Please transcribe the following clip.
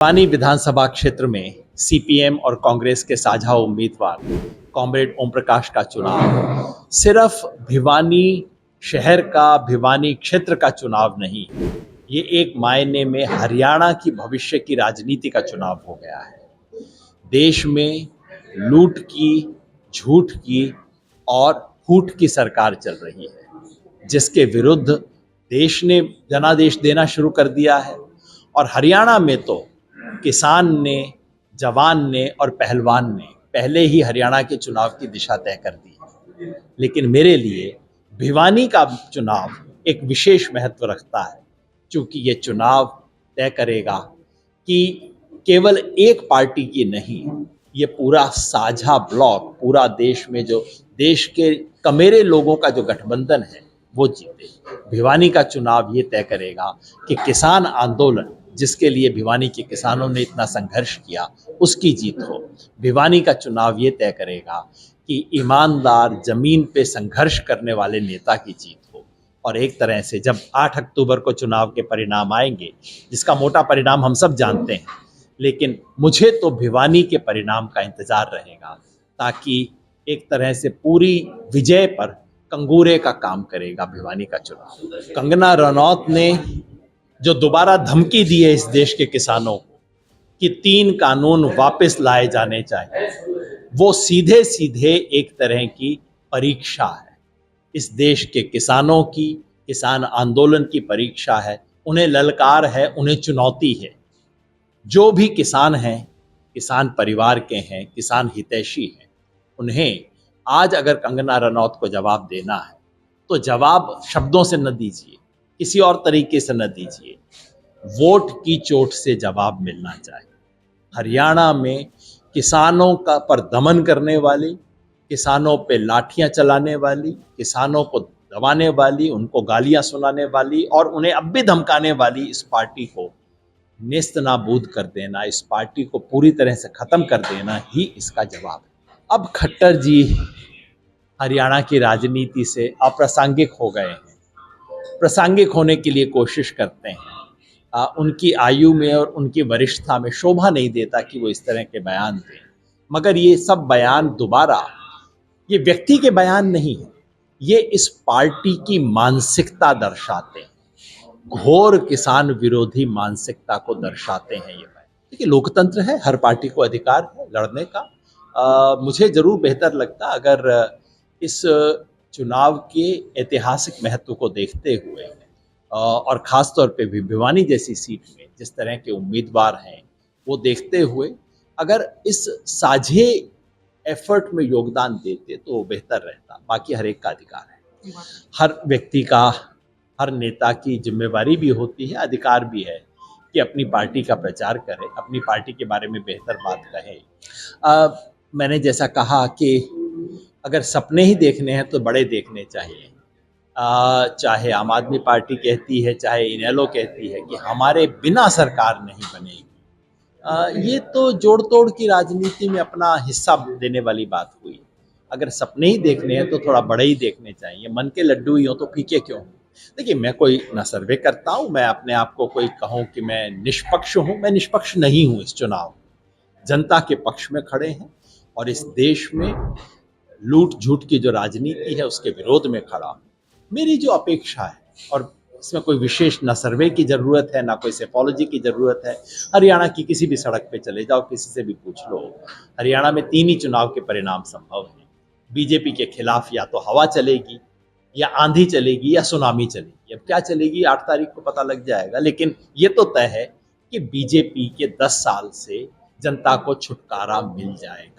भिवानी विधानसभा क्षेत्र में सीपीएम और कांग्रेस के साझा उम्मीदवार कॉमरेड ओम प्रकाश का चुनाव सिर्फ भिवानी शहर का, भिवानी क्षेत्र का चुनाव नहीं, ये एक मायने में हरियाणा की भविष्य की राजनीति का चुनाव हो गया है। देश में लूट की, झूठ की और फूट की सरकार चल रही है, जिसके विरुद्ध देश ने जनादेश देना शुरू कर दिया है। और हरियाणा में तो किसान ने, जवान ने और पहलवान ने पहले ही हरियाणा के चुनाव की दिशा तय कर दी है। लेकिन मेरे लिए भिवानी का चुनाव एक विशेष महत्व रखता है, क्योंकि ये चुनाव तय करेगा कि केवल एक पार्टी की नहीं, ये पूरा साझा ब्लॉक, पूरा देश में जो देश के कमेरे लोगों का जो गठबंधन है वो जीते। भिवानी का चुनाव ये तय करेगा कि किसान आंदोलन, जिसके लिए भिवानी के किसानों ने इतना संघर्ष किया, उसकी जीत हो। भिवानी का चुनाव ये तय करेगा कि ईमानदार, जमीन पे संघर्ष करने वाले नेता की जीत हो। और एक तरह से जब 8 अक्टूबर को चुनाव के परिणाम आएंगे, जिसका मोटा परिणाम हम सब जानते हैं, लेकिन मुझे तो भिवानी के परिणाम का इंतजार रहेगा, ताकि एक तरह से पूरी विजय पर कंगूरे का काम करेगा भिवानी का चुनाव। कंगना रनौत ने जो दोबारा धमकी दी है इस देश के किसानों को कि 3 कानून वापस लाए जाने चाहिए, वो सीधे सीधे एक तरह की परीक्षा है। इस देश के किसानों की, किसान आंदोलन की परीक्षा है, उन्हें ललकार है, उन्हें चुनौती है। जो भी किसान हैं, किसान परिवार के हैं, किसान हितैषी हैं, उन्हें आज अगर कंगना रनौत को जवाब देना है तो जवाब शब्दों से न दीजिए, किसी और तरीके से न दीजिए, वोट की चोट से जवाब मिलना चाहिए। हरियाणा में किसानों का पर दमन करने वाली, किसानों पे लाठियां चलाने वाली, किसानों को दबाने वाली, उनको गालियां सुनाने वाली और उन्हें अब भी धमकाने वाली इस पार्टी को नेस्त नाबूद कर देना, इस पार्टी को पूरी तरह से खत्म कर देना ही इसका जवाब है। अब खट्टर जी हरियाणा की राजनीति से अप्रासंगिक हो गए हैं, प्रासंगिक होने के लिए कोशिश करते हैं। उनकी आयु में और उनकी वरिष्ठता में शोभा नहीं देता कि वो इस तरह के बयान दें, मगर ये सब बयान दोबारा, ये व्यक्ति के बयान नहीं है, ये इस पार्टी की मानसिकता दर्शाते हैं, घोर किसान विरोधी मानसिकता को दर्शाते हैं ये बयान। देखिए, लोकतंत्र है, हर पार्टी को अधिकार है लड़ने का। मुझे जरूर बेहतर लगता अगर इस चुनाव के ऐतिहासिक महत्व को देखते हुए और ख़ास तौर पे भी भिवानी जैसी सीट में जिस तरह के उम्मीदवार हैं, वो देखते हुए अगर इस साझे एफर्ट में योगदान देते तो वो बेहतर रहता। बाकी हर एक का अधिकार है, हर व्यक्ति का, हर नेता की जिम्मेवारी भी होती है, अधिकार भी है कि अपनी पार्टी का प्रचार करे, अपनी पार्टी के बारे में बेहतर बात कहे। मैंने जैसा कहा कि अगर सपने ही देखने हैं तो बड़े देखने चाहिए। चाहे आम आदमी पार्टी कहती है, चाहे इनेलो कहती है कि हमारे बिना सरकार नहीं बनेगी, ये तो जोड़ तोड़ की राजनीति में अपना हिस्सा देने वाली बात हुई। अगर सपने ही देखने हैं तो थोड़ा बड़े ही देखने चाहिए। मन के लड्डू ही हो तो फीके क्यों हो। देखिए, मैं कोई न सर्वे करता हूँ, मैं अपने आप को कोई कहूँ कि मैं निष्पक्ष हूँ, मैं निष्पक्ष नहीं हूँ। इस चुनाव जनता के पक्ष में खड़े हैं और इस देश में लूट झूठ की जो राजनीति है उसके विरोध में खड़ा हूं। मेरी जो अपेक्षा है, और इसमें कोई विशेष न सर्वे की ज़रूरत है, ना कोई सेफोलॉजी की ज़रूरत है, हरियाणा की किसी भी सड़क पे चले जाओ, किसी से भी पूछ लो, हरियाणा में 3 ही चुनाव के परिणाम संभव हैं। बीजेपी के खिलाफ या तो हवा चलेगी, या आंधी चलेगी, या सुनामी चलेगी। अब क्या चलेगी 8 तारीख को पता लग जाएगा, लेकिन ये तो तय है कि बीजेपी के 10 साल से जनता को छुटकारा मिल जाएगा।